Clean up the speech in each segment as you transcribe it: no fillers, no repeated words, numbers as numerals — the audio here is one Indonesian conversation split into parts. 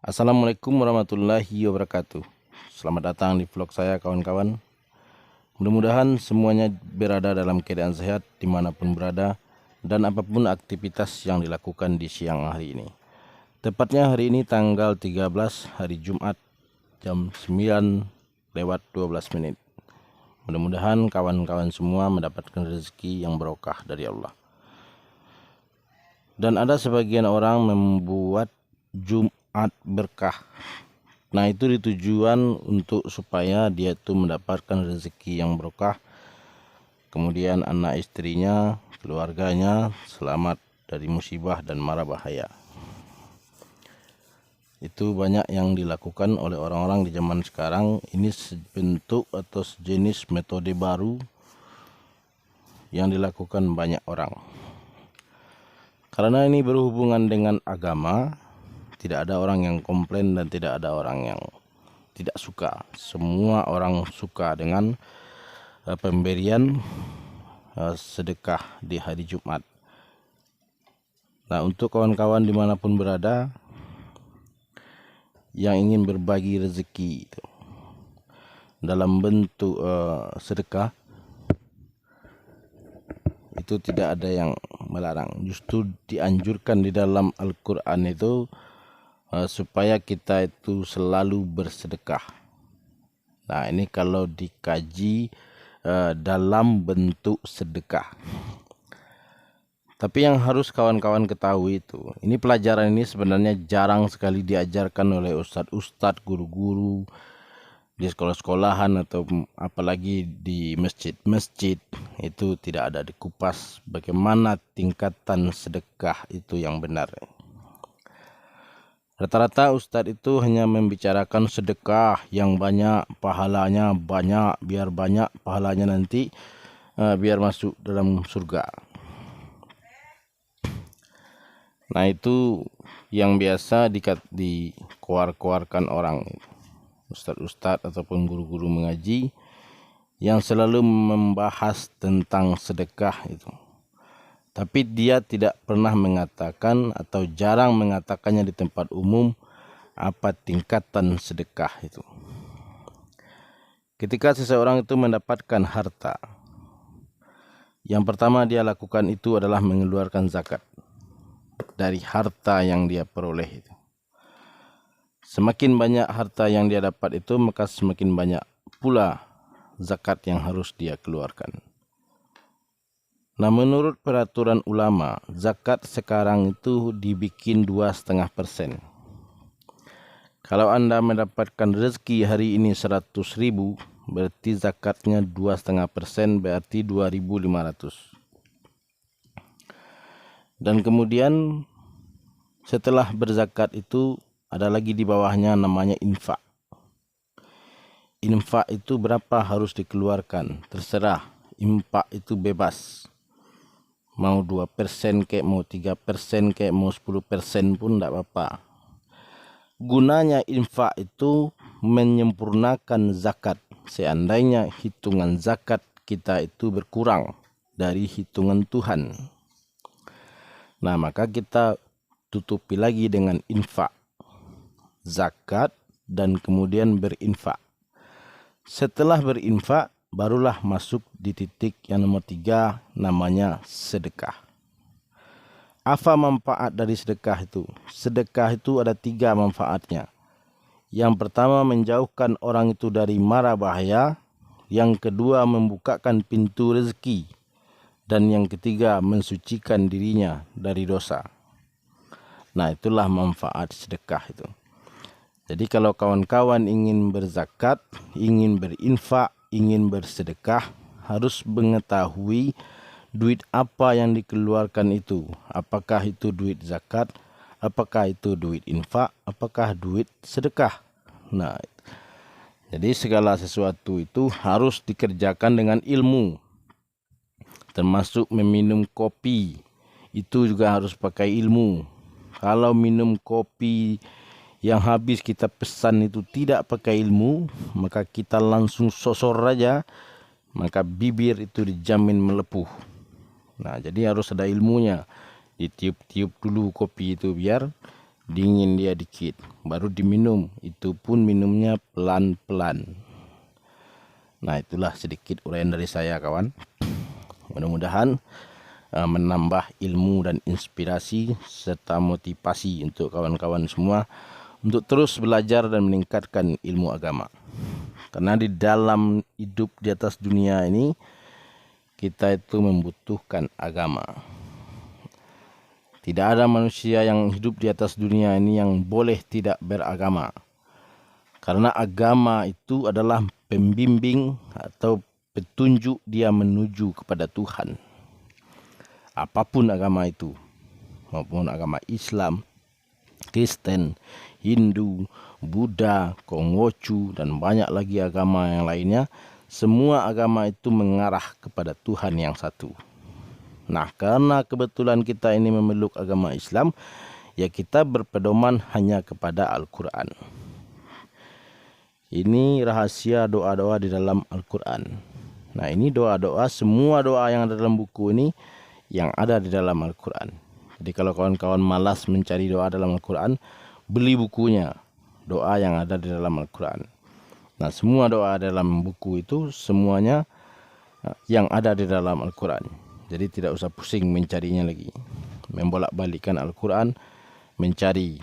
Assalamualaikum warahmatullahi wabarakatuh. Selamat datang di vlog saya kawan-kawan. Mudah-mudahan semuanya berada dalam keadaan sehat dimanapun berada dan apapun aktivitas yang dilakukan di siang hari ini. Tepatnya hari ini tanggal 13 hari Jumat jam 9:12 menit. Mudah-mudahan kawan-kawan semua mendapatkan rezeki yang barokah dari Allah. Dan ada sebagian orang membuat Jumat berkah. Nah, itu ditujuan untuk supaya dia itu mendapatkan rezeki yang berkah. Kemudian anak istrinya, keluarganya selamat dari musibah dan mara bahaya. Itu banyak yang dilakukan oleh orang-orang di zaman sekarang. Ini sebentuk atau sejenis metode baru yang dilakukan banyak orang. Karena ini berhubungan dengan agama, tidak ada orang yang komplain dan tidak ada orang yang tidak suka. Semua orang suka dengan pemberian sedekah di hari Jumat. Nah, untuk kawan-kawan dimanapun berada yang ingin berbagi rezeki dalam bentuk sedekah, itu tidak ada yang melarang. Justru dianjurkan di dalam Al-Quran itu supaya kita itu selalu bersedekah. Nah, ini kalau dikaji dalam bentuk sedekah. Tapi yang harus kawan-kawan ketahui itu, ini pelajaran ini sebenarnya jarang sekali diajarkan oleh ustadz-ustadz, guru-guru di sekolah-sekolahan atau apalagi di masjid-masjid. Itu tidak ada dikupas bagaimana tingkatan sedekah itu yang benar. Rata-rata ustadz itu hanya membicarakan sedekah yang banyak, pahalanya banyak, biar banyak pahalanya nanti biar masuk dalam surga. Nah, itu yang biasa dikoar-koarkan orang, ustadz-ustadz ataupun guru-guru mengaji yang selalu membahas tentang sedekah itu. Tapi dia tidak pernah mengatakan atau jarang mengatakannya di tempat umum apa tingkatan sedekah itu. Ketika seseorang itu mendapatkan harta, yang pertama dia lakukan itu adalah mengeluarkan zakat dari harta yang dia peroleh itu. Semakin banyak harta yang dia dapat itu, maka semakin banyak pula zakat yang harus dia keluarkan. Nah, menurut peraturan ulama, zakat sekarang itu dibikin 2,5%. Kalau Anda mendapatkan rezeki hari ini 100.000, berarti zakatnya 2,5%, berarti 2.500. Dan kemudian setelah berzakat itu ada lagi di bawahnya namanya infak. Infak itu berapa harus dikeluarkan, terserah. Infak itu bebas. Mau 2% kek, mau 3% kek, mau 10% pun tidak apa-apa. Gunanya infak itu menyempurnakan zakat. Seandainya hitungan zakat kita itu berkurang dari hitungan Tuhan, nah maka kita tutupi lagi dengan infak, zakat, dan kemudian berinfak. Setelah berinfak, barulah masuk di titik yang nomor 3, namanya sedekah. Apa manfaat dari sedekah itu? Sedekah itu ada 3 manfaatnya. Yang pertama, menjauhkan orang itu dari mara bahaya. Yang kedua, membukakan pintu rezeki. Dan yang ketiga, mensucikan dirinya dari dosa. Nah, itulah manfaat sedekah itu. Jadi kalau kawan-kawan ingin berzakat, ingin berinfak, ingin bersedekah, harus mengetahui duit apa yang dikeluarkan itu. Apakah itu duit zakat, apakah itu duit infak, apakah duit sedekah. Nah, jadi segala sesuatu itu harus dikerjakan dengan ilmu. Termasuk meminum kopi, itu juga harus pakai ilmu. Kalau minum kopi yang habis kita pesan itu tidak pakai ilmu, maka kita langsung sosor aja, maka bibir itu dijamin melepuh. Nah, jadi harus ada ilmunya. Ditiup-tiup dulu kopi itu biar dingin dia dikit, baru diminum. Itu pun minumnya pelan-pelan. Nah, itulah sedikit uraian dari saya, kawan. Mudah-mudahan menambah ilmu dan inspirasi serta motivasi untuk kawan-kawan semua untuk terus belajar dan meningkatkan ilmu agama. Karena di dalam hidup di atas dunia ini, kita itu membutuhkan agama. Tidak ada manusia yang hidup di atas dunia ini yang boleh tidak beragama. Karena agama itu adalah pembimbing atau petunjuk dia menuju kepada Tuhan. Apapun agama itu, maupun agama Islam, Kristen, Hindu, Buddha, Konghucu, dan banyak lagi agama yang lainnya, semua agama itu mengarah kepada Tuhan yang satu. Nah, karena kebetulan kita ini memeluk agama Islam, ya kita berpedoman hanya kepada Al-Quran. Ini rahasia doa-doa di dalam Al-Quran. Nah, ini doa-doa, semua doa yang ada dalam buku ini yang ada di dalam Al-Quran. Jadi kalau kawan-kawan malas mencari doa dalam Al-Quran, beli bukunya, doa yang ada di dalam Al-Quran. Nah, semua doa dalam buku itu semuanya yang ada di dalam Al-Quran. Jadi tidak usah pusing mencarinya lagi. Membolak-balikkan Al-Quran, mencari.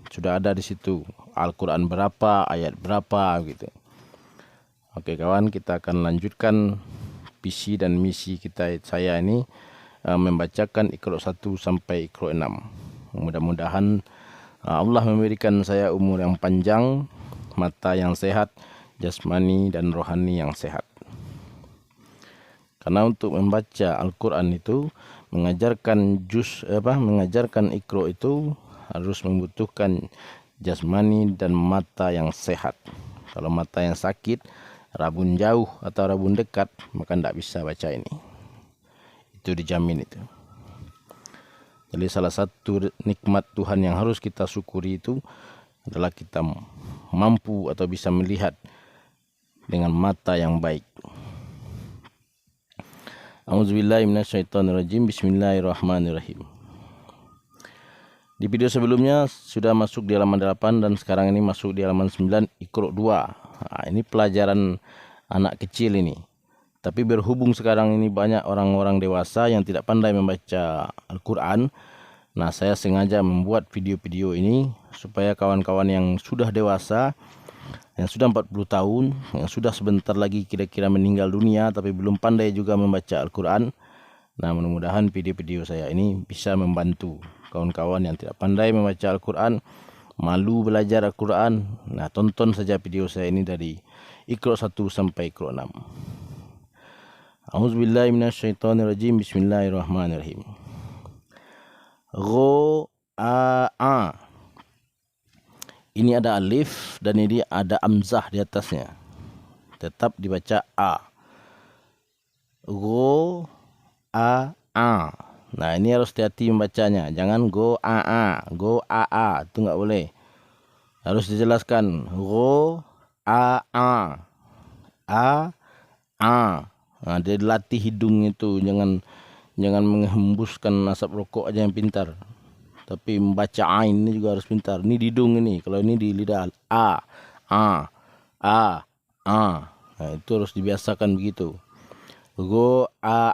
Sudah ada di situ. Al-Quran berapa, ayat berapa gitu. Oke kawan, kita akan lanjutkan visi dan misi saya ini membacakan Iqra 1 sampai Iqra 6. Mudah-mudahan Allah memberikan saya umur yang panjang, mata yang sehat, jasmani dan rohani yang sehat. Karena untuk membaca Al-Quran itu mengajarkan Iqra itu harus membutuhkan jasmani dan mata yang sehat. Kalau mata yang sakit, rabun jauh atau rabun dekat, maka tidak bisa baca ini. Itu dijamin itu. Jadi salah satu nikmat Tuhan yang harus kita syukuri itu adalah kita mampu atau bisa melihat dengan mata yang baik. A'udzubillahi minasyaitonirrajim. Bismillahirrahmanirrahim. Di video sebelumnya sudah masuk di halaman 8 dan sekarang ini masuk di halaman 9 Iqra 2. Nah, ini pelajaran anak kecil ini. Tapi berhubung sekarang ini banyak orang-orang dewasa yang tidak pandai membaca Al-Quran. Nah, saya sengaja membuat video-video ini supaya kawan-kawan yang sudah dewasa, yang sudah 40 tahun, yang sudah sebentar lagi kira-kira meninggal dunia tapi belum pandai juga membaca Al-Quran. Nah, mudah-mudahan video-video saya ini bisa membantu kawan-kawan yang tidak pandai membaca Al-Quran, malu belajar Al-Quran. Nah, tonton saja video saya ini dari Iqra 1 sampai Iqra 6. A'udzubillahi minasyaitonirrajim. Bismillahirrahmanirrahim. Ro'a. Ini ada alif dan ini ada amzah di atasnya. Tetap dibaca a. Ro'a. Nah, ini harus hati-hati membacanya. Jangan go a. Go a. Itu enggak boleh. Harus dijelaskan. Ro'a. A. Nah, dia latih hidung itu, jangan menghembuskan asap rokok aja yang pintar. Tapi membaca ain ini juga harus pintar. Ini di hidung ini, kalau ini di lidah a. Nah, itu harus dibiasakan begitu. Go a.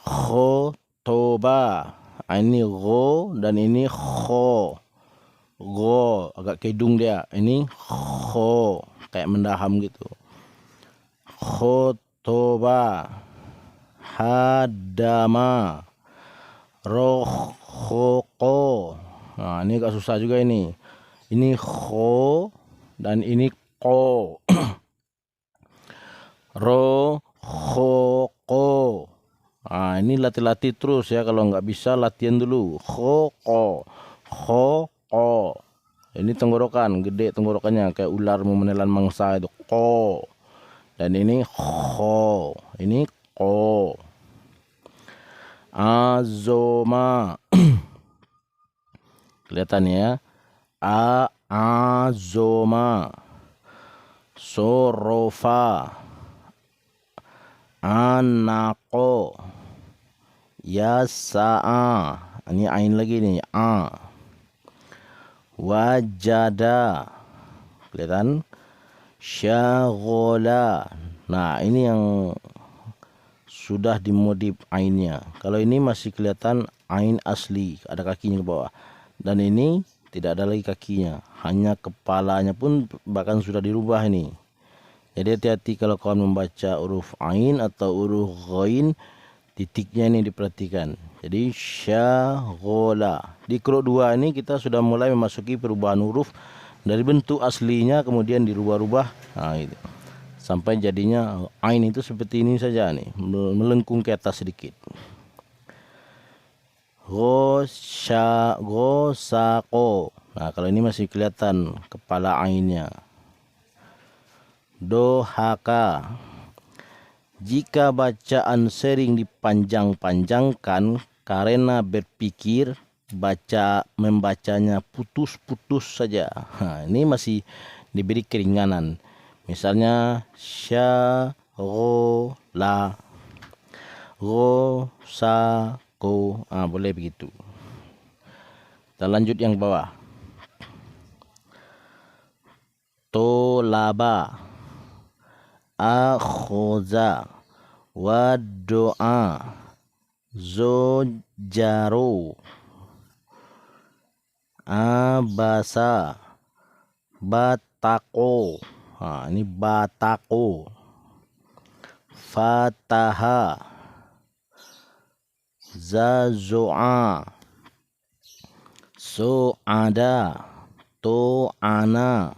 Khotoba. Ini go dan ini kho. Go agak ke hidung dia. Ini kho, kayak mendaham gitu. Khotoba. Hadama. Rohoko. Nah, ini agak susah juga ini. Ini kho dan ini ko. Rohoko. Nah, ini latih-latih terus ya. Kalau nggak bisa latihan dulu. Khoko. Khoko. Ini tenggorokan, gede tenggorokannya kayak ular mau menelan mangsa itu. Ko. Dan ini kho. Ini ko. Azoma. Kelihatan ya. Azoma. Sorofa. Anako. Yasa'a. Ini ain lagi nih. Wajada. Kelihatan? Syaghola. Nah, ini yang sudah dimodif ainnya. Kalau ini masih kelihatan ain asli, ada kakinya ke bawah. Dan ini tidak ada lagi kakinya, hanya kepalanya pun bahkan sudah dirubah ini. Jadi hati-hati kalau kawan membaca huruf ain atau huruf ghain, titiknya ini diperhatikan. Jadi syaghola. Di Qur'an 2 ini kita sudah mulai memasuki perubahan huruf dari bentuk aslinya kemudian dirubah-rubah. Nah, gitu. Sampai jadinya ain itu seperti ini saja nih, melengkung ke atas sedikit. Gosako. Nah, kalau ini masih kelihatan kepala ainnya. Dohaka. Jika bacaan sering dipanjang-panjangkan karena berpikir, membacanya putus-putus saja. Nah, ini masih diberi keringanan. Misalnya syaghola, gosako. Boleh begitu. Kita lanjut yang bawah. Tolaba, akhoza, wadoa, zojaro, abasa, batako. Ini batako. Fataha, zazo'a, so'ada, to'ana,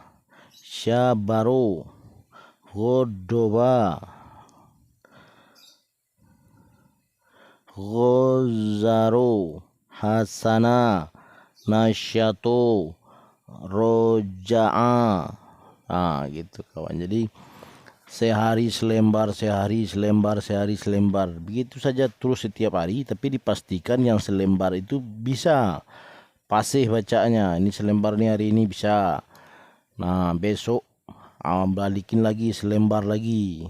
syabaro, ghodoba, ghozaro, hasana, nasyato, roja'a. Gitu kawan. Jadi sehari selembar, sehari selembar, sehari selembar. Begitu saja terus setiap hari, tapi dipastikan yang selembar itu bisa fasih bacaannya. Ini selembar nih hari ini bisa. Nah, besok balikin lagi selembar lagi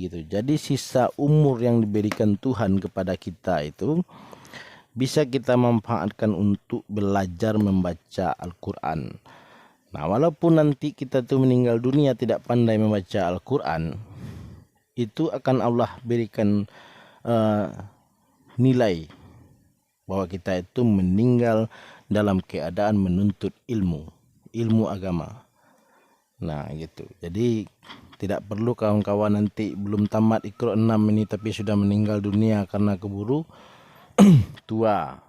gitu. Jadi sisa umur yang diberikan Tuhan kepada kita itu bisa kita manfaatkan untuk belajar membaca Al-Quran. Nah, walaupun nanti kita tuh meninggal dunia tidak pandai membaca Al-Quran, itu akan Allah berikan nilai bahwa kita itu meninggal dalam keadaan menuntut ilmu agama. Nah, gitu. Jadi tidak perlu kawan-kawan nanti belum tamat Iqra 6 ini tapi sudah meninggal dunia karena keburu tua.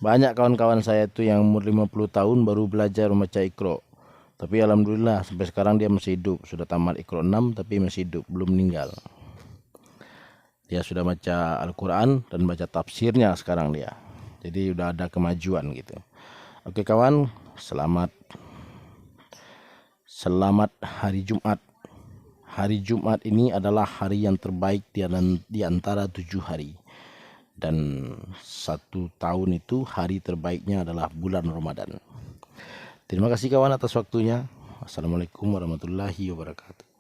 Banyak kawan-kawan saya tuh yang umur 50 tahun baru belajar membaca Iqra. Tapi alhamdulillah sampai sekarang dia masih hidup. Sudah tamat Iqra 6 tapi masih hidup, belum meninggal. Dia sudah baca Al-Quran dan baca tafsirnya sekarang dia. Jadi udah ada kemajuan gitu. Oke kawan, selamat hari Jumat. Hari Jumat ini adalah hari yang terbaik di antara 7 hari. Dan 1 tahun itu hari terbaiknya adalah bulan Ramadan. Terima kasih kawan atas waktunya. Assalamualaikum warahmatullahi wabarakatuh.